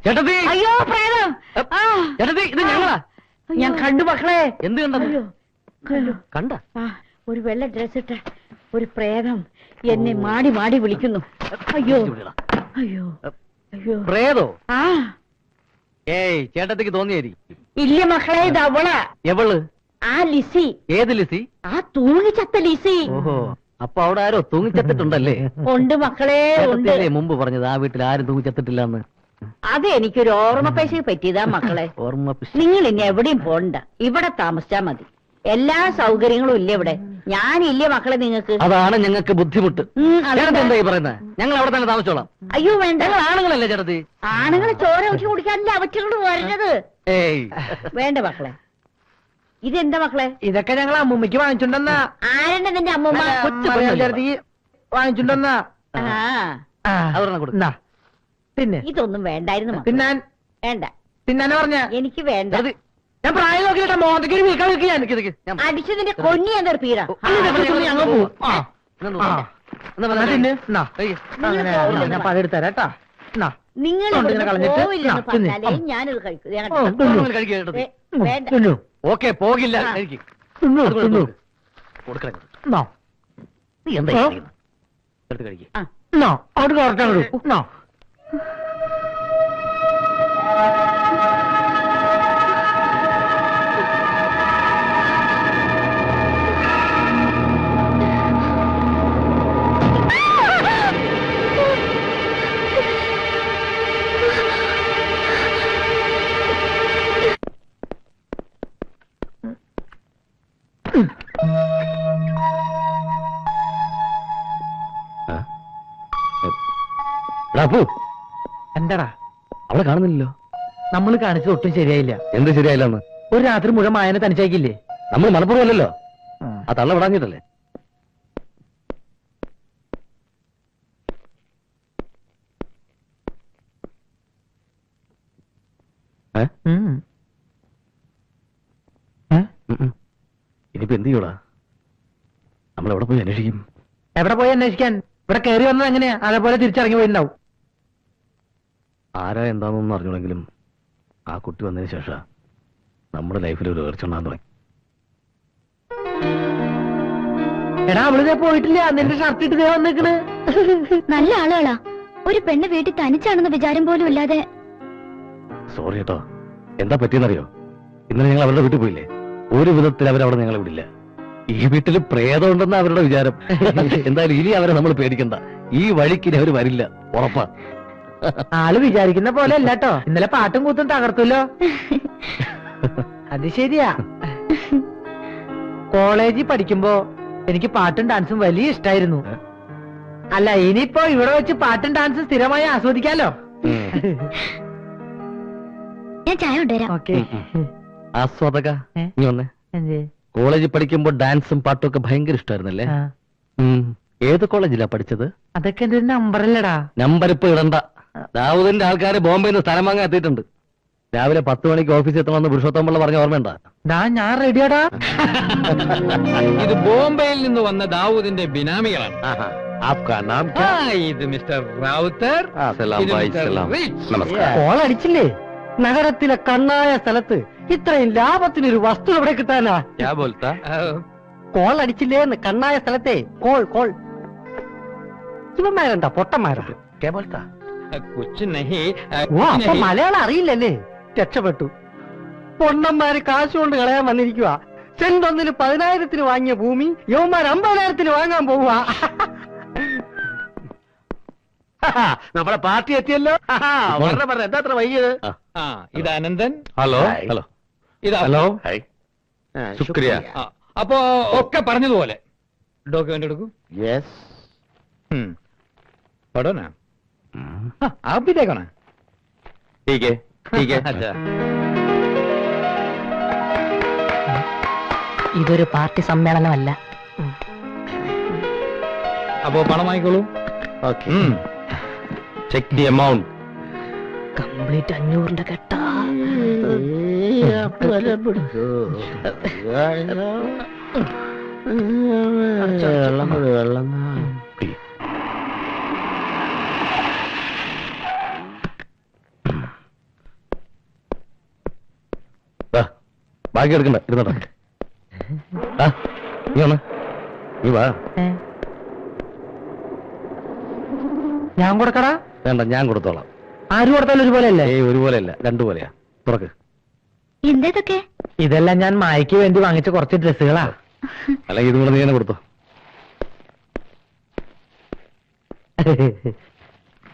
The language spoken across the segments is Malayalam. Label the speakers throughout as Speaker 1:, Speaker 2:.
Speaker 1: ചേട്ടത്തി,
Speaker 2: അയ്യോ പ്രേതം!
Speaker 1: ചേട്ടത്തി, ഇത് ഞങ്ങളാ.
Speaker 2: ഞാൻ കണ്ടു മക്കളെ.
Speaker 1: എന്ത് കണ്ടത്? കണ്ട
Speaker 2: ഒരു വെള്ള ഡ്രസ് ഇട്ട ഒരു പ്രേതം എന്നെ മാടി മാടി വിളിക്കുന്നു. അയ്യോ അയ്യോ അയ്യോ.
Speaker 1: പ്രേതോ?
Speaker 2: ആ
Speaker 1: ഏയ്, ചേട്ടത്തിക്ക് തോന്നിയായിരിക്കും.
Speaker 2: ഇല്ല മക്കളെ, ഇത് അവളാ.
Speaker 1: എവള്?
Speaker 2: ആ ലിസി.
Speaker 1: ഏത് ലിസി?
Speaker 2: ആ തൂങ്ങിച്ചത്ത ലിസി.
Speaker 1: ഓഹോ, അപ്പൊ അവിടെ ആരോ തൂങ്ങിച്ചത്തിട്ടുണ്ടല്ലേ?
Speaker 2: ഉണ്ട് മക്കളെ, ഉണ്ട്.
Speaker 1: ചേട്ടത്തിയല്ലേ മുമ്പ് പറഞ്ഞത് ആ വീട്ടിൽ ആരും തൂങ്ങിച്ചത്തിട്ടില്ലെന്ന്?
Speaker 2: അത് എനിക്കൊരു ഓർമ്മപ്പേശയ്ക്ക് പറ്റിയതാ മക്കളെ.
Speaker 1: ഓർമ്മ.
Speaker 2: നിങ്ങൾ ഇനി എവിടെയും പോണ്ട, ഇവിടെ താമസിച്ചാ മതി. എല്ലാ സൗകര്യങ്ങളും ഇല്ല ഇവിടെ. ഞാനില്ലേ മക്കളെ നിങ്ങൾക്ക്?
Speaker 1: അതാണ് ഞങ്ങൾക്ക് ബുദ്ധിമുട്ട്. ചേട്ടത്തി എന്തായി പറയുന്നത്? ഞങ്ങൾ അവിടെ തന്നെ താമസിച്ചോളാം.
Speaker 2: അയ്യോ വേണ്ട,
Speaker 1: ഞങ്ങൾ ആണുങ്ങളല്ലേ ചേട്ടത്തി?
Speaker 2: ആണുങ്ങളെ ചോര ഊറ്റി കുടിക്കാനല്ലേ അവറ്റോട് വരുന്നത്.
Speaker 1: ഏയ്
Speaker 2: വേണ്ട മക്കളെ. ഇതെന്താ മക്കളെ?
Speaker 3: ഇതൊക്കെ ഞങ്ങൾ അമ്മൂമ്മയ്ക്ക് വാങ്ങിച്ചുണ്ടെന്നാ.
Speaker 2: ആരെന്നെ നിന്റെ അമ്മൂമ്മ?
Speaker 3: വാങ്ങിച്ചുണ്ടെന്നാ.
Speaker 1: അതൊരെണ്ണം കൊടുക്ക.
Speaker 3: പിന്നെ
Speaker 2: ഇതൊന്നും വേണ്ടായിരുന്നു മക്കളെ.
Speaker 3: തിന്നാൻ
Speaker 2: വേണ്ട,
Speaker 3: തിന്നാനെ പറഞ്ഞ
Speaker 2: എനിക്ക് വേണ്ട.
Speaker 3: ഞാൻ പ്രായം നോക്കിട്ടാ മോന്തയ്ക്ക് ഒരു വീക്കാൻ വെക്കാൻ.
Speaker 2: അടിച്ചു നിന്റെ കൊന്നി ഞാൻ തീർപ്പീര.
Speaker 3: ഞങ്ങൾ പോവും. ഞാൻ പതെടുത്തരാട്ടാ.
Speaker 2: നിങ്ങൾ
Speaker 3: ഇങ്ങനെ കളഞ്ഞിട്ട്
Speaker 2: പറഞ്ഞാലേ ഞാനിത് കഴിക്കും. വേണ്ട.
Speaker 1: ഓക്കെ, പോകില്ല. നീ എന്താ എടുത്ത് കഴിക്കും?
Speaker 3: അവിടെ കറക്റ്റാണ്.
Speaker 1: എന്താടാ അവളെ കാണുന്നില്ലല്ലോ?
Speaker 3: നമ്മൾ കാണിച്ചത് ഒട്ടും ശരിയായില്ല.
Speaker 1: എന്ത് ശരിയായില്ലെന്ന്?
Speaker 3: ഒരു രാത്രി മുഴുവൻ മായനെ തനിച്ചേക്കില്ലേ?
Speaker 1: നമ്മൾ മലപ്പുറമല്ലല്ലോ, ആ തള്ള വിടാഞ്ഞിട്ടല്ലേ? ഇനിയിപ്പോ എന്ത് ചെയ്യൂടാ? നമ്മളെവിടെ പോയി അന്വേഷിക്കും?
Speaker 3: എവിടെ പോയി അന്വേഷിക്കാൻ? ഇവിടെ കയറി വന്നത് എങ്ങനെയാ? അതേപോലെ തിരിച്ചിറങ്ങി പോയിട്ടുണ്ടാവും.
Speaker 1: ആരാ എന്താണെന്നൊന്നും അറിഞ്ഞോളെങ്കിലും ആ കുട്ടി വന്നതിന് ശേഷം നമ്മുടെ ലൈഫിൽ ഒരു ഉയർച്ചുണ്ടാകാൻ തുടങ്ങി.
Speaker 3: എടാ അവളിതേ പോയിട്ടില്ല. നിന്റെ ഷർട്ട് ഇട്ട് വന്നേക്കണ്.
Speaker 4: നല്ല ആളുകളാ. ഒരു പെണ്ണ് വീട്ടിൽ തനിച്ചാണെന്ന വിചാരം പോലും ഇല്ലാതെ.
Speaker 1: സോറി കേട്ടോ. എന്താ പറ്റിയെന്നറിയോ? ഇന്നലെ ഞങ്ങൾ അവരുടെ വീട്ടിൽ പോയില്ലേ, ഒരു വിധത്തിൽ അവരവിടെ ഞങ്ങളെ വിടില്ല. ഈ വീട്ടിൽ പ്രേതം ഉണ്ടെന്ന അവരുടെ വിചാരം. എന്തായാലും ഇനി അവരെ നമ്മൾ പേടിക്കണ്ട. ഈ വഴിക്ക് ഇനി അവര് വരില്ല, ഉറപ്പാ.
Speaker 3: ആള് വിചാരിക്കുന്ന പോലെ അല്ലാട്ടോ. ഇന്നലെ പാട്ടും കൂത്തും തകർത്തല്ലോ. അത് ശരിയാ. കോളേജിൽ പഠിക്കുമ്പോ എനിക്ക് പാട്ടും ഡാൻസും വലിയ ഇഷ്ടായിരുന്നു. അല്ല, ഇനിയിപ്പോ ഇവിടെ വെച്ച് പാട്ടും ഡാൻസും സ്ഥിരമായി ആസ്വദിക്കാലോ.
Speaker 4: ഞാൻ ചായ കൊണ്ടുവരാം.
Speaker 3: ഓക്കെ.
Speaker 1: ആസ്വാദക നീ വന്നേ. കോളേജിൽ പഠിക്കുമ്പോ ഡാൻസും പാട്ടും ഒക്കെ ഭയങ്കര ഇഷ്ടമായിരുന്നല്ലേ? ഏത് കോളേജിലാ പഠിച്ചത്?
Speaker 3: അതൊക്കെ എന്റെ നമ്പറല്ലടാ.
Speaker 1: നമ്പർ ഇപ്പൊ ഇടണ്ട. ദാവൂദിന്റെ ആൾക്കാര് ബോംബെയിൽ നിന്ന് സ്ഥലം വാങ്ങാൻ എത്തിയിട്ടുണ്ട്. രാവിലെ 10 മണിക്ക് ഓഫീസിൽ എത്തണമെന്ന് പുരുഷോത്തമുള്ള പറഞ്ഞ ഓർമ്മയുണ്ടാ?
Speaker 3: ഞാൻ റെഡിയാടാ.
Speaker 5: ഇത് ബോംബെയിൽ നിന്ന് വന്ന ദാവൂദിന്റെ ബിനാമികളാണ്. ഇത് മിസ്റ്റർ റാവുത്തർ.
Speaker 3: കോൾ അടിച്ചില്ലേ? നഗരത്തിലെ കണ്ണായ സ്ഥലത്ത് ഇത്രയും ലാഭത്തിനൊരു വസ്തു എവിടെ കിട്ടാനാ? കോൾ അടിച്ചില്ലേന്ന് കണ്ണായ സ്ഥലത്തെ കോൾ. ഇവന്മാരുണ്ടാ പൊട്ടന്മാരുണ്ട്. അപ്പൊ മലയാളം അറിയില്ലല്ലേ? രക്ഷപ്പെട്ടു. പൊണ്ണന്മാര് കാശുകൊണ്ട് കളയാൻ വന്നിരിക്കുക. സെന്റ് ഒന്നിന് 10,000-ന് വാങ്ങിയ ഭൂമി യവന്മാർ 50,000-ന് വാങ്ങാൻ പോവുക.
Speaker 1: നമ്മുടെ പാർട്ടി എത്തിയല്ലോ. എന്താ അത്ര വൈകിയത്?
Speaker 5: ഇത് അനന്തൻ.
Speaker 1: ഹലോ.
Speaker 5: ഇത്
Speaker 1: ഹലോ.
Speaker 5: ശുക്രിയ. അപ്പോ ഒക്കെ പറഞ്ഞതുപോലെ ഡോക്യുമെന്റ് എടുക്കൂ. പഠന आप भी देखो ना.
Speaker 1: ठीक है.
Speaker 5: अच्छा.
Speaker 2: ഇതൊരു പാർട്ടി സമ്മേളനമല്ല.
Speaker 5: അപ്പോ പണം വാങ്ങിക്കോളൂ.
Speaker 1: Check the amount.
Speaker 2: കംപ്ലീറ്റ് 500 കെട്ടാ.
Speaker 1: വെള്ളം. ബാക്കി എടുക്കണ്ട ഇരുന്നോ. ആ നീ വന്ന് നീ വാ.
Speaker 3: ഞാൻ കൊടുക്കടാ?
Speaker 1: വേണ്ട, ഞാൻ കൊടുത്തോളാം.
Speaker 3: ആര് കൊടുത്താലും ഒരുപോലെ അല്ലേ?
Speaker 1: ഏയ് ഒരുപോലെയല്ല, രണ്ടുപോലെയാ. തുറക്ക്.
Speaker 4: എന്തേതൊക്കെ?
Speaker 3: ഇതെല്ലാം ഞാൻ മായയ്ക്ക് വേണ്ടി വാങ്ങിച്ച കുറച്ച് ഡ്രസ്സുകളാ.
Speaker 1: അല്ലെങ്കിൽ ഇതും കൂടെ നീ തന്നെ കൊടുത്തോ.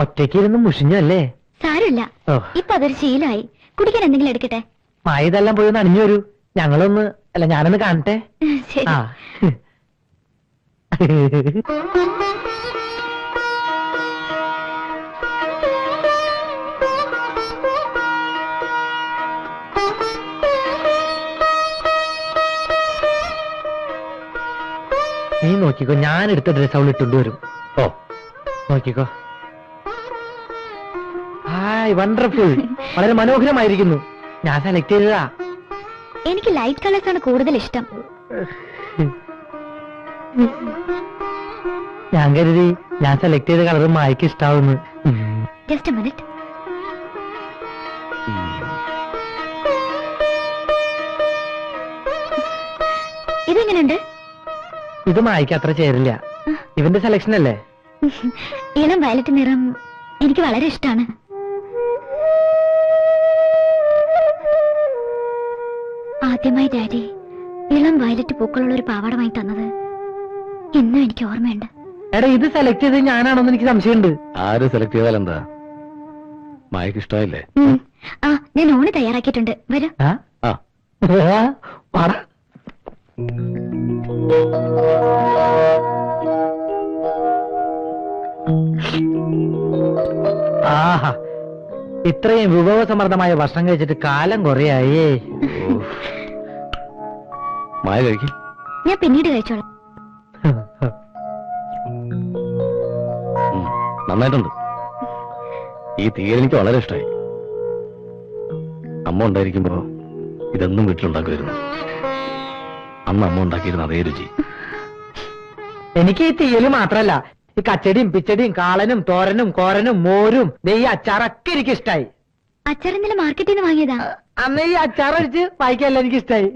Speaker 3: ഒറ്റയ്ക്ക് ഇരുന്ന് മുഷിഞ്ഞല്ലേ?
Speaker 4: സാരമില്ല,
Speaker 3: ഓ.
Speaker 4: ഇപ്പൊ അതൊരു ശീലമായി. കുടിക്കാൻ എന്തെങ്കിലും എടുക്കട്ടെ?
Speaker 3: മായ ഇതെല്ലാം പോയി ഒന്ന് അണിഞ്ഞു വരൂ. ഞങ്ങളൊന്ന് അല്ല ഞാനൊന്ന് കാണട്ടെ.
Speaker 4: ശരി.
Speaker 3: ആ നീ നോക്കിക്കോ, ഞാൻ എടുത്ത ഡ്രസ് അവൾ ഇട്ടുകൊണ്ട് വരും.
Speaker 1: ഓ
Speaker 3: നോക്കിക്കോ. Hi, wonderful. വളരെ മനോഹരമായിരിക്കുന്നു. ഞാൻ സെലക്ട് ചെയ്തതാ.
Speaker 4: എനിക്ക് ലൈറ്റ് കളേഴ്സ് ആണ് കൂടുതൽ ഇഷ്ടം.
Speaker 3: ഞാൻ കരുതി ഞാൻ സെലക്ട് ചെയ്ത കളർ മായ്ക്ക് ഇഷ്ടാവുന്നു.
Speaker 4: Just minute. ഇതെങ്ങനെയുണ്ട്?
Speaker 3: ഇത് മായ്ക്ക് അത്ര ചേരില്ല. ഇവന്റെ സെലക്ഷൻ അല്ലേ?
Speaker 4: ഇളം വയലറ്റ് നിറം എനിക്ക് വളരെ ഇഷ്ടമാണ്. ആദ്യമായി ഡാഡി ഇളം വയലറ്റ് പൂക്കളുള്ള ഒരു പാവാട വാങ്ങി തന്നത് ഇന്നും എനിക്ക് ഓർമ്മയുണ്ട്.
Speaker 3: എടാ, ഇത് സെലക്ട് ചെയ്ത് ഞാനാണോന്ന് എനിക്ക് സംശയമുണ്ട്.
Speaker 1: ആര് സെലക്ട് ചെയ്താലെന്താ? മായക്ക് ഇഷ്ടമായില്ലേ?
Speaker 4: ആ, ഞാൻ ഊണ് തയ്യാറാക്കിയിട്ടുണ്ട്. വരാം.
Speaker 3: ആ?
Speaker 1: ആ
Speaker 3: വാടാ. ആഹാ, ഇത്രയും വിഭവസമൃദ്ധമായ ഭക്ഷണം കഴിച്ചിട്ട് കാലം കുറയായേ.
Speaker 1: മായ കഴിക്കും.
Speaker 4: ഞാൻ പിന്നീട് കഴിച്ചോളാം.
Speaker 1: നന്നായിട്ടുണ്ട്. ഈ തീയൽ എനിക്ക് വളരെ ഇഷ്ടമായി. അമ്മ ഉണ്ടായിരിക്കുമ്പോ ഇതൊന്നും വീട്ടിലുണ്ടാക്കുമായിരുന്നു. അന്ന് അമ്മ ഉണ്ടാക്കിയിരുന്ന അതേ രുചി.
Speaker 3: എനിക്ക് ഈ തീയല് മാത്രല്ല, ഈ കച്ചടിയും പിച്ചടിയും കാളനും തോരനും കോരനും മോരും ഈ അച്ചാറൊക്കെ എനിക്ക് ഇഷ്ടായി.
Speaker 4: അച്ചാർ ഇന്നലെ മാർക്കറ്റിൽ നിന്ന് വാങ്ങിയതാ.
Speaker 3: അന്ന് ഈ അച്ചാറടിച്ച് വായിക്കല്ല എനിക്ക് ഇഷ്ടായി.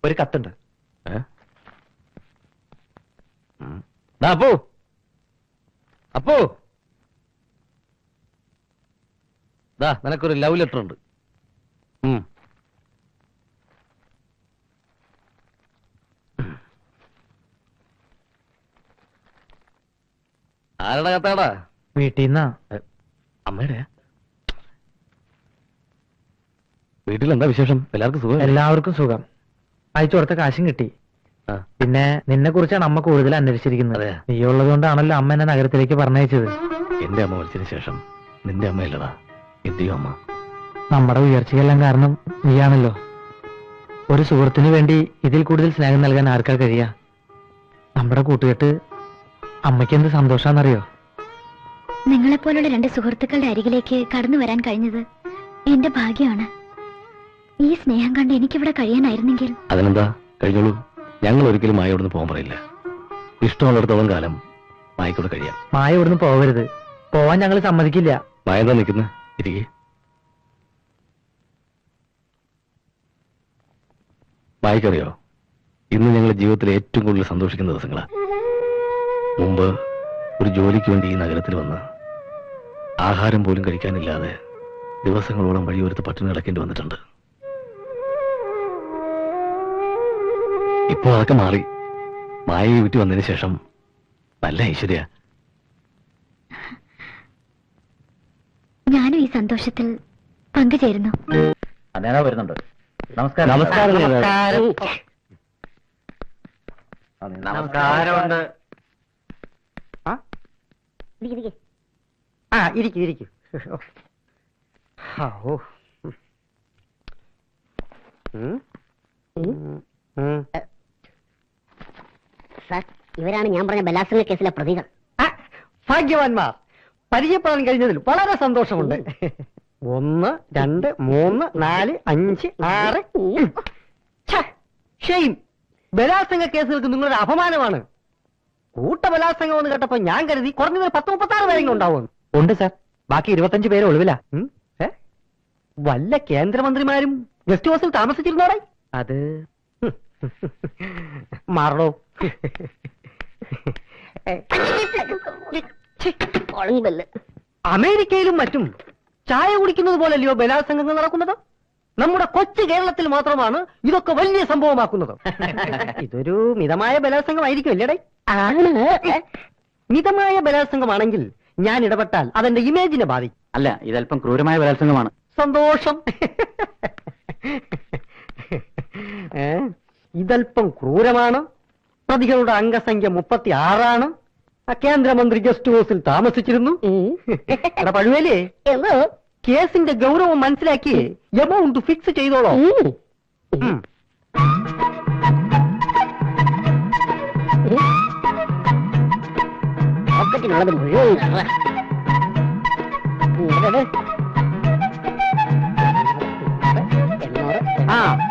Speaker 3: ഒരു കത്തുണ്ട്.
Speaker 1: അപ്പോ അപ്പോ ദാ നിനക്കൊരു ലവ് ലെറ്റർ ഉണ്ട്. ആരുടെ കത്താടാ?
Speaker 3: വീട്ടിൽ നിന്നാ.
Speaker 1: അമ്മയുടെ. വീട്ടിലെന്താ വിശേഷം? എല്ലാവർക്കും സുഖം?
Speaker 3: എല്ലാവർക്കും സുഖം. അയച്ചു കൊടുത്ത കാശും കിട്ടി.
Speaker 1: ആ.
Speaker 3: പിന്നെ നിന്നെ കുറിച്ചാണ് അമ്മ കൂടുതൽ അന്വേഷിച്ചിരിക്കുന്നത്.
Speaker 1: അതെ.
Speaker 3: നീ ഉള്ളത് കൊണ്ടാണല്ലോ അമ്മ എന്നെ നഗരത്തിലേക്ക് പറഞ്ഞയച്ചത്.
Speaker 1: എന്റെ അമ്മ മരിച്ചതിന് ശേഷം നിന്റെ അമ്മയല്ലടാ എന്റെയോ അമ്മ.
Speaker 3: നമ്മുടെ ഉയർച്ചയെല്ലാം കാരണം നീയാണല്ലോ. ഒരു സുഹൃത്തിന് വേണ്ടി ഇതിൽ കൂടുതൽ സ്നേഹം നൽകാൻ ആർക്കാ കഴിയാ? നമ്മുടെ കൂട്ടുകെട്ട് അമ്മയ്ക്ക് എന്ത് സന്തോഷാന്നറിയോ?
Speaker 4: നിങ്ങളെപ്പോലുള്ള രണ്ട് സുഹൃത്തുക്കളുടെ അരികിലേക്ക് കടന്നു വരാൻ കഴിഞ്ഞത് എന്റെ ഭാഗ്യമാണ്. ഈ സ്നേഹം കണ്ട് എനിക്കിവിടെ കഴിയാനായിരുന്നെങ്കിൽ.
Speaker 1: അതിനെന്താ, കഴിഞ്ഞോളൂ. ഞങ്ങൾ ഒരിക്കലും മായ ഇവിടുന്ന് പോകാൻ പറയില്ല. ഇഷ്ടമുള്ളിടത്തോളം കാലം മായക്കൂടെ കഴിയാം.
Speaker 3: മായ ഇവിടുന്ന് പോവരുത്. പോവാൻ ഞങ്ങൾ സമ്മതിക്കില്ല.
Speaker 1: മായ എന്താ നിൽക്കുന്നത്? ഇരിക്കേ. മായക്കറിയോ, ഇന്ന് ഞങ്ങളുടെ ജീവിതത്തിൽ ഏറ്റവും കൂടുതൽ സന്തോഷിക്കുന്ന ദിവസങ്ങളാ. മുമ്പ് ഒരു ജോലിക്ക് വേണ്ടി ഈ നഗരത്തിൽ വന്ന് ആഹാരം പോലും കഴിക്കാനില്ലാതെ ദിവസങ്ങളോളം വഴിയോരത്ത് പട്ടിണി കിടക്കേണ്ടി വന്നിട്ടുണ്ട്. ഇപ്പോ അതൊക്കെ മാറി. മായ വീട്ടിൽ വന്നതിന് ശേഷം നല്ല ഐശ്വര്യ.
Speaker 4: ഞാനും ഈ സന്തോഷത്തിൽ പങ്കുചേരുന്നു.
Speaker 1: അതേതാ വരുന്നുണ്ട്. നമസ്കാരം.
Speaker 3: നമസ്കാരം.
Speaker 1: നമസ്കാരമുണ്ട്.
Speaker 3: ആ, ഇരിക്കൂ ഇരിക്കൂ.
Speaker 2: സാർ, ഇവരാണ് ഞാൻ പറഞ്ഞ ബലാത്സംഗ കേസിലെ പ്രതികൾ.
Speaker 3: ഭാഗ്യവാന്മാർ. പരിചയപ്പെടാൻ കഴിഞ്ഞതിൽ വളരെ സന്തോഷമുണ്ട്. 1 2 3 4 5 6. ഷെയിം. ബലാത്സംഗ കേസുകൾക്ക് നിങ്ങളുടെ അപമാനമാണ്. കൂട്ട ബലാത്സംഗം എന്ന് കേട്ടപ്പോ ഞാൻ കരുതി കുറഞ്ഞത് 10-36 പേരെങ്കിലും ഉണ്ടാവും. ഉണ്ട് സാർ. ബാക്കി 25 പേര് ഒളിവില.
Speaker 6: വല്ല കേന്ദ്രമന്ത്രിമാരും ഗസ്റ്റ് ഹൗസിൽ താമസിച്ചിരുന്നോടെ?
Speaker 3: അത്
Speaker 6: മാറണോ? അമേരിക്കയിലും മറ്റും ചായ കുടിക്കുന്നത് പോലല്ലയോ ബലാത്സംഗങ്ങൾ നടക്കുന്നത്? നമ്മുടെ കൊച്ചു കേരളത്തിൽ മാത്രമാണ് ഇതൊക്കെ വലിയ സംഭവമാക്കുന്നത്. ഇതൊരു മിതമായ ബലാത്സംഗമായിരിക്കും അല്ലേടേ? മിതമായ ബലാത്സംഗമാണെങ്കിൽ ഞാൻ ഇടപെട്ടാൽ അതെന്റെ ഇമേജിനെ ബാധിക്കും.
Speaker 3: അല്ല, ഇതല്പം ക്രൂരമായ ബലാത്സംഗമാണ്.
Speaker 6: സന്തോഷം. ഇതല്പം ക്രൂരമാണ്. പ്രതികളുടെ അംഗസംഖ്യ 36 കേന്ദ്രമന്ത്രി ഗസ്റ്റ് ഹൗസിൽ താമസിച്ചിരുന്നു. എടാ പഴുവേലേ, കേസിന്റെ ഗൗരവം മനസ്സിലാക്കി എമൗണ്ട് ഫിക്സ് ചെയ്തോളോ. പോക്കറ്റിനുള്ളത് മുഴുവൻ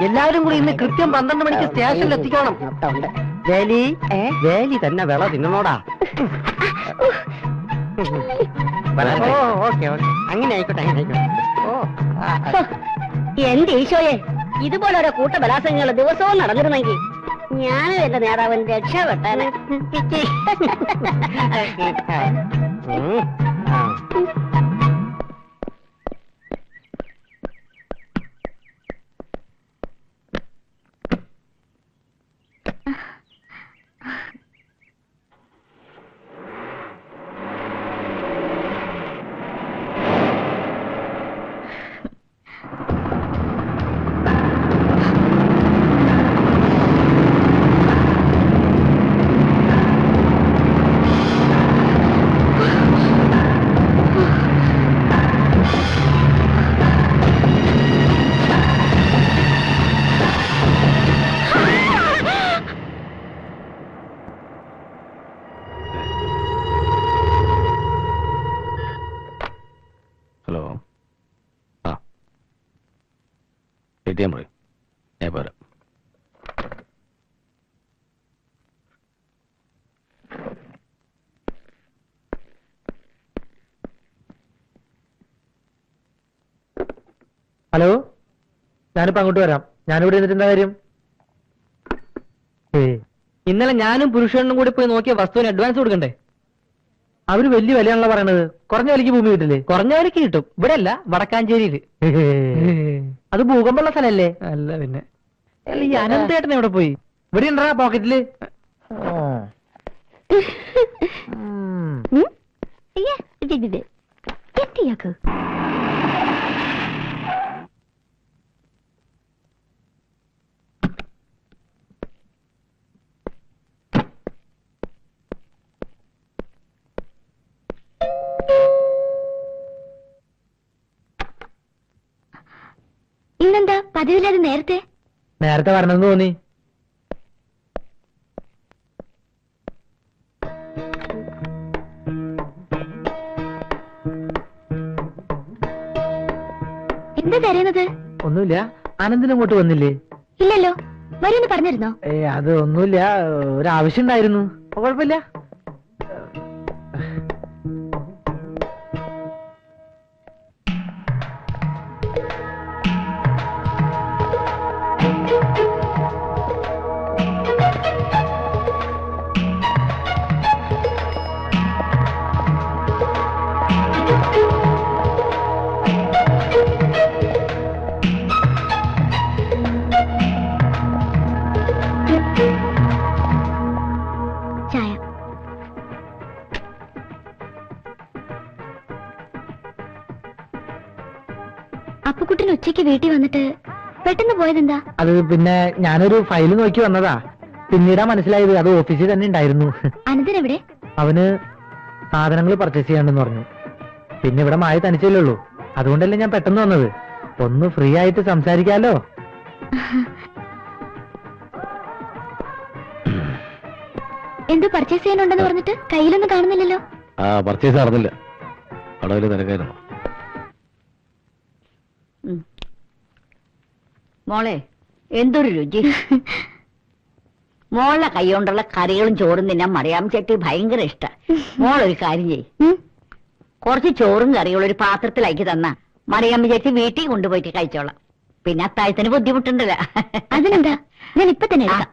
Speaker 6: എല്ലാവരും കൂടി ഇന്ന് കൃത്യം 12 മണിക്ക് സ്റ്റേഷനിൽ എത്തിക്കോണം. വേലി വേലി തന്നെ വിള തിന്നണോടാ. ഓക്കെ ഓക്കെ, അങ്ങനെ ആയിക്കോട്ടെ, അങ്ങനെ ആയിക്കോട്ടെ.
Speaker 2: എന്റെ ഈശോയെ, ഇതുപോലൊരു കൂട്ട ബലാത്സംഗങ്ങൾ ദിവസവും നടന്നിരുന്നെങ്കിൽ ഞാനും എന്റെ നേതാവൻ രക്ഷപ്പെട്ടനെ.
Speaker 1: ഹലോ, ആ ATM പറയും, ഞാൻ പോരാ.
Speaker 3: ഹലോ, ഞാനിപ്പോ അങ്ങോട്ട് വരാം. ഞാനിവിടെ ഇരുന്നിട്ട് എന്താ കാര്യം? ഇന്നലെ ഞാനും പുരുഷനും കൂടി പോയി നോക്കിയ വസ്തുവിന് അഡ്വാൻസ് കൊടുക്കണ്ടേ? അവര് വലിയ വിലയാണല്ലോ പറയണത്. കുറഞ്ഞ വിലക്ക് ഭൂമി കിട്ടില്ലേ? കുറഞ്ഞ വിലക്ക് കിട്ടും. ഇവിടെ അല്ല, വടക്കാഞ്ചേരിയില്. അത് ഭൂകമ്പുള്ള സ്ഥലല്ലേ? അല്ല പിന്നെ. അല്ല, ഈ അനന്തേട്ടൻ എവിടെ പോയി? ഇവിടെ ഉണ്ടാ പോക്കറ്റില്.
Speaker 4: ഇന്നെന്താ പതിവില്ലാതെ നേരത്തെ?
Speaker 3: നേരത്തെ വരണമെന്ന് തോന്നി.
Speaker 4: എന്താ കരയുന്നത്?
Speaker 3: ഒന്നുമില്ല. ആനന്ദിന് അങ്ങോട്ട് വന്നില്ലേ?
Speaker 4: ഇല്ലല്ലോ, വരുമെന്ന് പറഞ്ഞിരുന്നോ?
Speaker 3: അത് ഒന്നുമില്ല, ഒരാവശ്യം ഉണ്ടായിരുന്നു. കുഴപ്പമില്ല.
Speaker 4: ചായ. അപ്പുക്കുട്ടൻ ഉച്ചയ്ക്ക് വീട്ടിൽ വന്നിട്ട് പെട്ടെന്ന് പോയതെന്താ?
Speaker 3: അത് പിന്നെ ഞാനൊരു ഫയൽ നോക്കി വന്നതാ. പിന്നീടാ മനസ്സിലായത് അത് ഓഫീസിൽ തന്നെ ഉണ്ടായിരുന്നു.
Speaker 4: അനന്തൻ എവിടെ?
Speaker 3: അവന് സാധനങ്ങൾ പർച്ചേസ് ചെയ്യാണ്ടെന്ന് പറഞ്ഞു. പിന്നെ ഇവിടെ മായ തനിച്ചല്ലേ ഉള്ളൂ, അതുകൊണ്ടല്ലേ ഞാൻ പെട്ടെന്ന് വന്നത്. ഒന്ന് ഫ്രീ ആയിട്ട് സംസാരിക്കാലോ.
Speaker 4: എന്തോ പർച്ചേസ് ചെയ്യാനുണ്ടെന്ന് പറഞ്ഞിട്ട് കയ്യിലൊന്നും കാണുന്നില്ലല്ലോ.
Speaker 1: പർച്ചേസ് നടന്നില്ല, കടവില് തിരക്കായിരുന്നു.
Speaker 2: മോളെ, എന്തൊരു രുചി! മോളുടെ കൈകൊണ്ടുള്ള കറികളും ചോറും തിന്നാൻ മറിയാം ചേട്ടി ഭയങ്കര ഇഷ്ട. മോളൊരു കാര്യം ചെയ്യ്, കുറച്ച് ചോറും കറികളും ഒരു പാത്രത്തിലാക്കി തന്ന മറിയാമ്മ ചേച്ചി വീട്ടിൽ കൊണ്ടുപോയിട്ട് കഴിച്ചോളാം. പിന്നെ അത്താഴത്തിന് ബുദ്ധിമുട്ടുണ്ടല്ലോ.
Speaker 4: അതിനെന്താ, ഞാൻ ഇപ്പൊ തന്നെ എടുക്കാം.